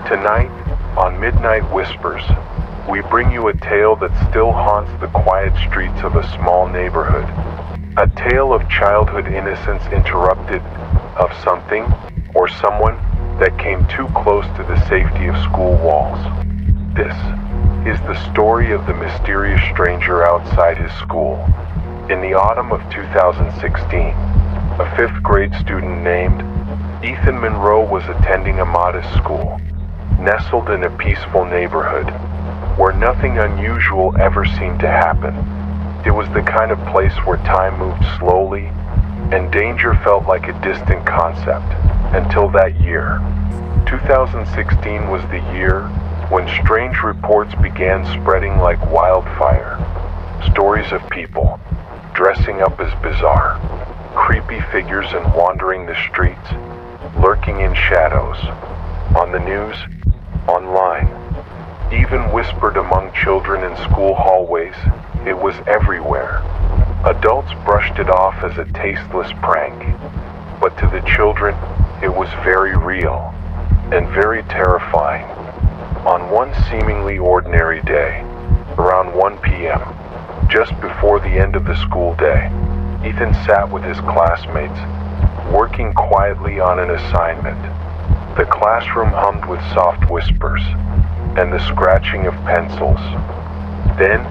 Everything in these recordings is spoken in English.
Tonight, on Midnight Whispers, we bring you a tale that still haunts the quiet streets of a small neighborhood. A tale of childhood innocence interrupted, of something or someone that came too close to the safety of school walls. This is the story of the mysterious stranger outside his school. In the autumn of 2016, a fifth-grade student named Ethan Monroe was attending a modest school, nestled in a peaceful neighborhood, where nothing unusual ever seemed to happen. It was the kind of place where time moved slowly, and danger felt like a distant concept, until that year. 2016 was the year when strange reports began spreading like wildfire. Stories of people dressing up as bizarre, creepy figures and wandering the streets, lurking in shadows, on the news, online, even whispered among children in school hallways. It was everywhere. Adults brushed it off as a tasteless prank, but to the children, it was very real and very terrifying. On one seemingly ordinary day, around 1 p.m., just before the end of the school day, Ethan sat with his classmates, working quietly on an assignment. The classroom hummed with soft whispers and the scratching of pencils. Then,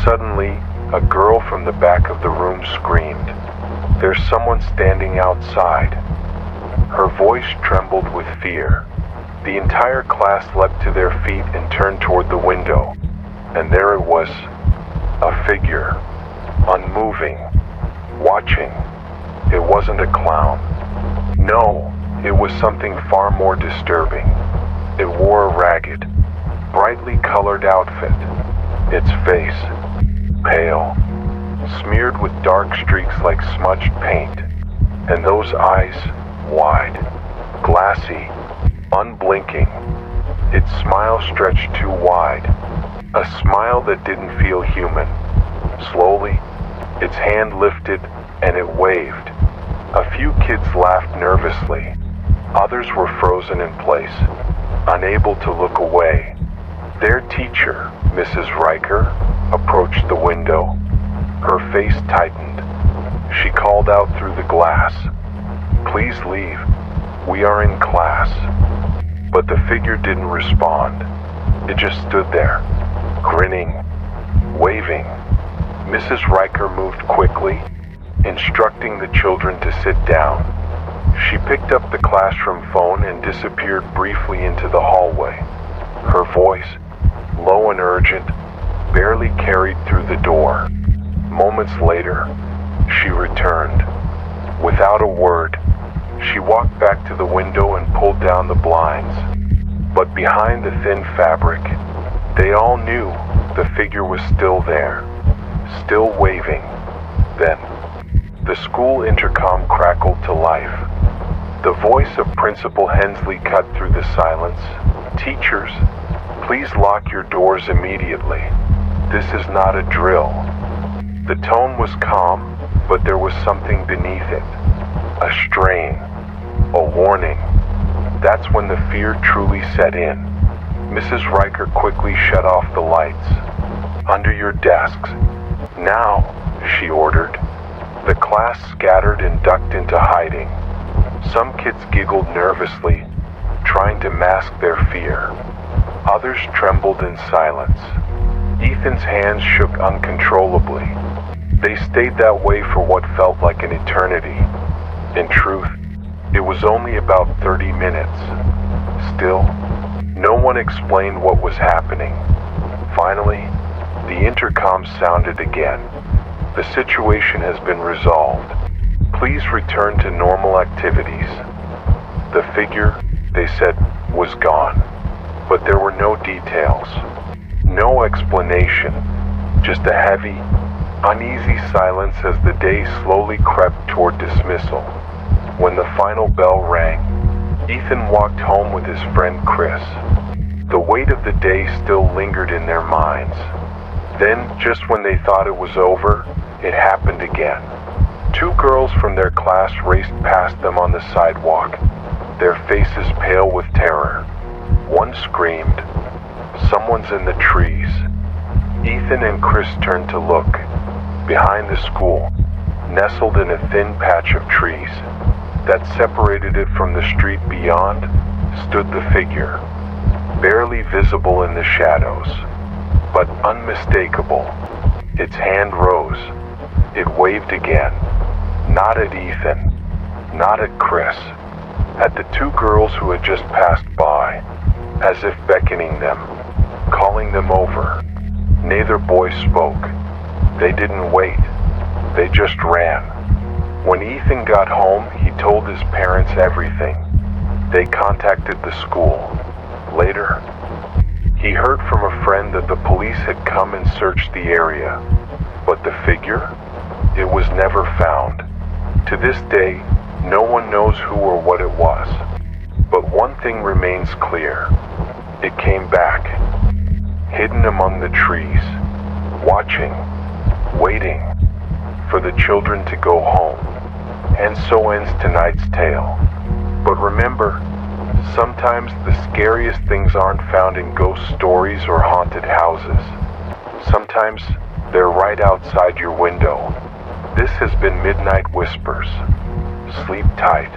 suddenly, a girl from the back of the room screamed, "There's someone standing outside." Her voice trembled with fear. The entire class leapt to their feet and turned toward the window, and there it was, a figure, unmoving, watching. It wasn't a clown. No, it was something far more disturbing. It wore a ragged, brightly colored outfit, its face pale, smeared with dark streaks like smudged paint, and those eyes wide, glassy, unblinking. Its smile stretched too wide, a smile that didn't feel human. Slowly, its hand lifted and it waved. A few kids laughed nervously. Others were frozen in place, unable to look away. Their teacher, Mrs. Riker, approached the window. Her face tightened. She called out through the glass, "Please leave. We are in class." But the figure didn't respond. It just stood there, grinning, waving. Mrs. Riker moved quickly, instructing the children to sit down. She picked up the classroom phone and disappeared briefly into the hallway. Her voice, low and urgent, barely carried through the door. Moments later, she returned. Without a word, she walked back to the window and pulled down the blinds. But behind the thin fabric, they all knew the figure was still there, still waving. Then, the school intercom crackled to life. The voice of Principal Hensley cut through the silence. "Teachers, please lock your doors immediately. This is not a drill." The tone was calm, but there was something beneath it. A strain, a warning. That's when the fear truly set in. Mrs. Riker quickly shut off the lights. "Under your desks. Now," she ordered. The class scattered and ducked into hiding. Some kids giggled nervously, trying to mask their fear. Others trembled in silence. Ethan's hands shook uncontrollably. They stayed that way for what felt like an eternity. In truth, it was only about 30 minutes. Still, no one explained what was happening. Finally, the intercom sounded again. "The situation has been resolved. Please return to normal activities." The figure, they said, was gone, but there were no details, no explanation, just a heavy, uneasy silence as the day slowly crept toward dismissal. When the final bell rang, Ethan walked home with his friend Chris. The weight of the day still lingered in their minds. Then, just when they thought it was over, it happened again. Two girls from their class raced past them on the sidewalk, their faces pale with terror. One screamed, "Someone's in the trees." Ethan and Chris turned to look. Behind the school, nestled in a thin patch of trees that separated it from the street beyond, stood the figure, barely visible in the shadows, but unmistakable. Its hand rose. It waved again, not at Ethan, not at Chris, at the two girls who had just passed by, as if beckoning them, calling them over. Neither boy spoke. They didn't wait. They just ran. When Ethan got home, he told his parents everything. They contacted the school. Later, he heard from a friend that the police had come and searched the area. But the figure? It was never found. To this day, no one knows who or what it was. But one thing remains clear. It came back, hidden among the trees, watching, waiting for the children to go home. And so ends tonight's tale. But remember, sometimes the scariest things aren't found in ghost stories or haunted houses. Sometimes they're right outside your window. This has been Midnight Whispers. Sleep tight.